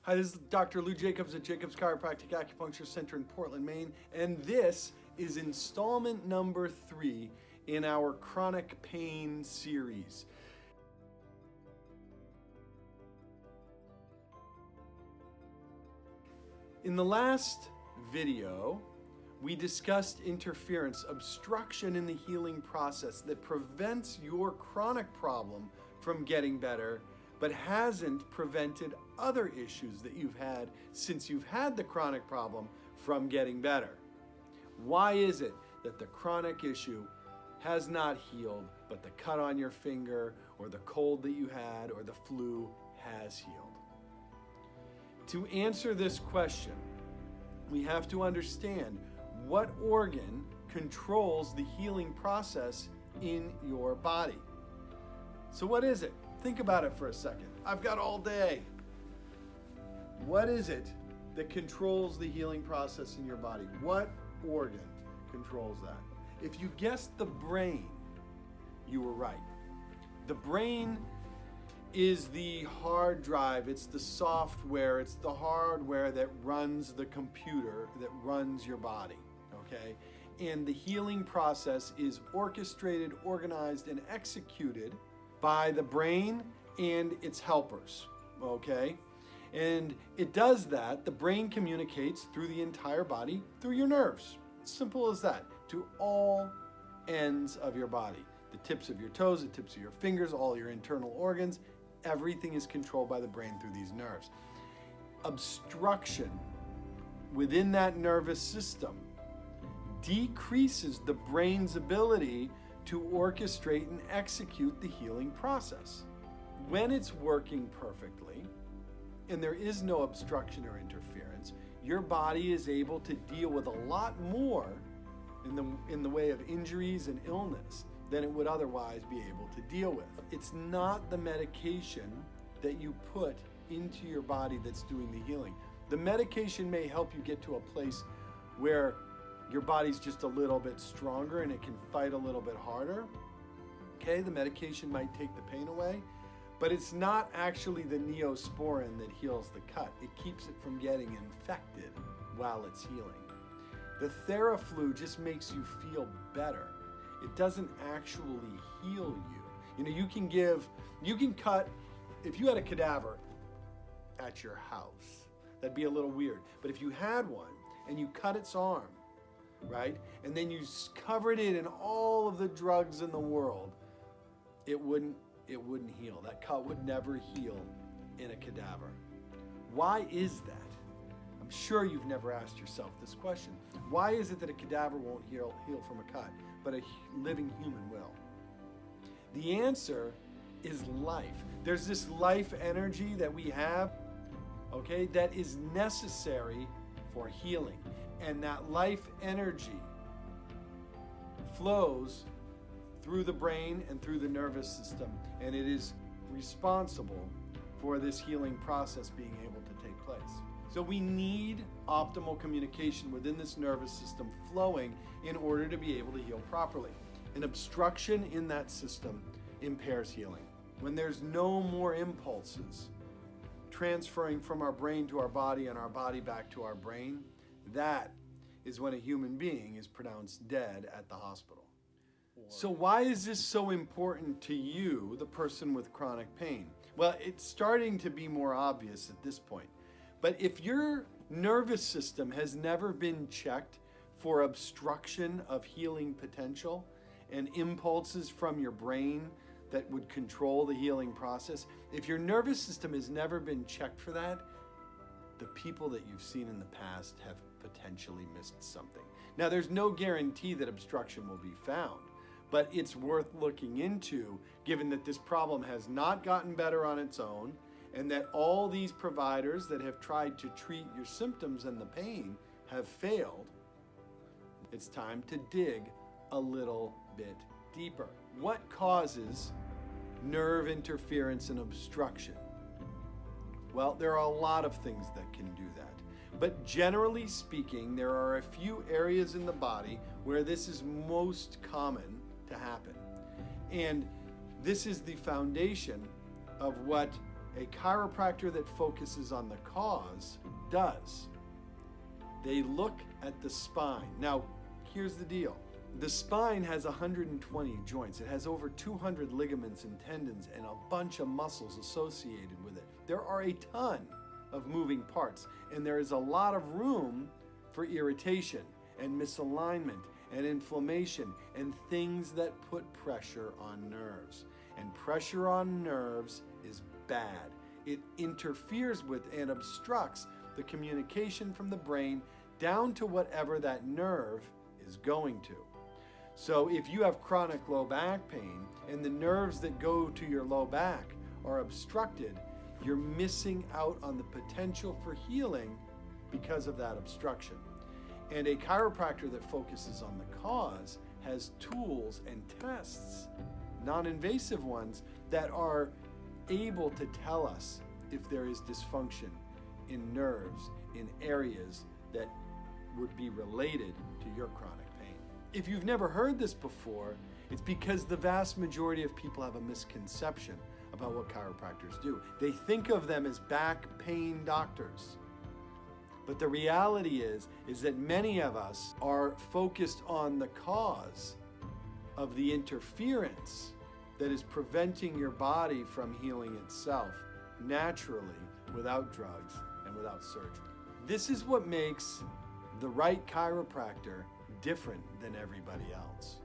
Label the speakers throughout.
Speaker 1: Hi, this is Dr. Lou Jacobs at Jacobs Chiropractic Acupuncture Center in Portland, Maine, and this is installment number 3 in our chronic pain series. In the last video, we discussed interference, obstruction in the healing process that prevents your chronic problem from getting better, but hasn't prevented other issues that you've had since you've had the chronic problem from getting better. Why is it that the chronic issue has not healed, but the cut on your finger or the cold that you had or the flu has healed? To answer this question, we have to understand what organ controls the healing process in your body. So what is it? Think about it for a second. I've got all day. What is it that controls the healing process in your body? What organ controls that? If you guessed the brain, you were right. The brain is the hard drive, it's the software, it's the hardware that runs the computer, that runs your body, okay? And the healing process is orchestrated, organized, and executed by the brain and its helpers, okay? And it does that, the brain communicates through the entire body, through your nerves. Simple as that, to all ends of your body. The tips of your toes, the tips of your fingers, all your internal organs, everything is controlled by the brain through these nerves. Obstruction within that nervous system decreases the brain's ability to orchestrate and execute the healing process. When it's working perfectly and there is no obstruction or interference, your body is able to deal with a lot more in the way of injuries and illness than it would otherwise be able to deal with. It's not the medication that you put into your body that's doing the healing. The medication may help you get to a place where your body's just a little bit stronger and it can fight a little bit harder. Okay, the medication might take the pain away, but it's not actually the neosporin that heals the cut. It keeps it from getting infected while it's healing. The Theraflu just makes you feel better. It doesn't actually heal you. You know, you can cut, if you had a cadaver at your house, that'd be a little weird. But if you had one and you cut its arm, right? And then you covered it in all of the drugs in the world, it wouldn't heal. That cut would never heal in a cadaver. Why is that? I'm sure you've never asked yourself this question. Why is it that a cadaver won't heal from a cut, but a living human will? The answer is life. There's this life energy that we have, okay, that is necessary for healing. And that life energy flows through the brain and through the nervous system, and it is responsible for this healing process being able to take place. So we need optimal communication within this nervous system flowing in order to be able to heal properly. An obstruction in that system impairs healing. When there's no more impulses transferring from our brain to our body and our body back to our brain, that is when a human being is pronounced dead at the hospital. So why is this so important to you, the person with chronic pain? Well, it's starting to be more obvious at this point. But if your nervous system has never been checked for obstruction of healing potential and impulses from your brain that would control the healing process, if your nervous system has never been checked for that, the people that you've seen in the past have potentially missed something. Now, there's no guarantee that obstruction will be found, but it's worth looking into given that this problem has not gotten better on its own and that all these providers that have tried to treat your symptoms and the pain have failed. It's time to dig a little bit deeper. What causes nerve interference and obstruction? Well, there are a lot of things that can do that. But generally speaking, there are a few areas in the body where this is most common to happen. And this is the foundation of what a chiropractor that focuses on the cause does. They look at the spine. Now, here's the deal. The spine has 120 joints. It has over 200 ligaments and tendons and a bunch of muscles associated with it. There are a ton of moving parts, and there is a lot of room for irritation and misalignment and inflammation and things that put pressure on nerves. And pressure on nerves is bad. It interferes with and obstructs the communication from the brain down to whatever that nerve is going to. So if you have chronic low back pain and the nerves that go to your low back are obstructed, you're missing out on the potential for healing because of that obstruction. And a chiropractor that focuses on the cause has tools and tests, non-invasive ones, that are able to tell us if there is dysfunction in nerves, in areas that would be related to your chronic pain. If you've never heard this before, it's because the vast majority of people have a misconception about what chiropractors do. They think of them as back pain doctors. But the reality is that many of us are focused on the cause of the interference that is preventing your body from healing itself naturally without drugs and without surgery. This is what makes the right chiropractor different than everybody else.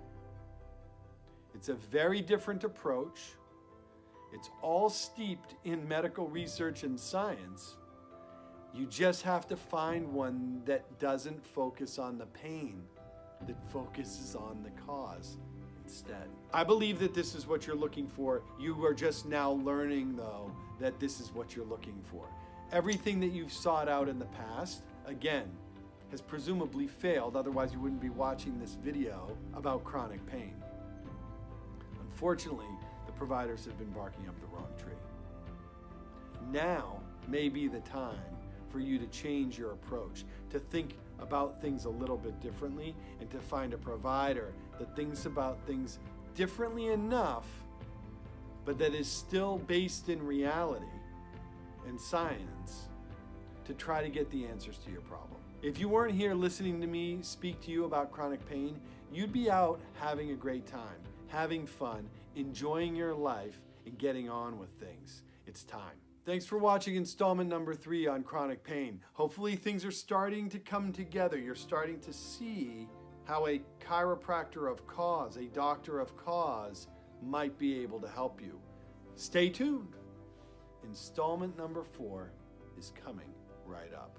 Speaker 1: It's a very different approach. It's all steeped in medical research and science. You just have to find one that doesn't focus on the pain, that focuses on the cause instead. I believe that this is what you're looking for. You are just now learning, though, that this is what you're looking for. Everything that you've sought out in the past, again, has presumably failed. Otherwise, you wouldn't be watching this video about chronic pain. Unfortunately, the providers have been barking up the wrong tree. Now may be the time for you to change your approach, to think about things a little bit differently, and to find a provider that thinks about things differently enough, but that is still based in reality and science to try to get the answers to your problem. If you weren't here listening to me speak to you about chronic pain, you'd be out having a great time, having fun, enjoying your life, and getting on with things. It's time. Thanks for watching installment number 3 on chronic pain. Hopefully things are starting to come together. You're starting to see how a chiropractor of cause, a doctor of cause, might be able to help you. Stay tuned. Installment number 4 is coming right up.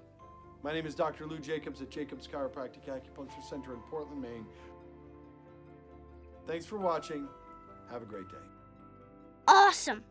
Speaker 1: My name is Dr. Lou Jacobs at Jacobs Chiropractic Acupuncture Center in Portland, Maine. Thanks for watching. Have a great day.
Speaker 2: Awesome.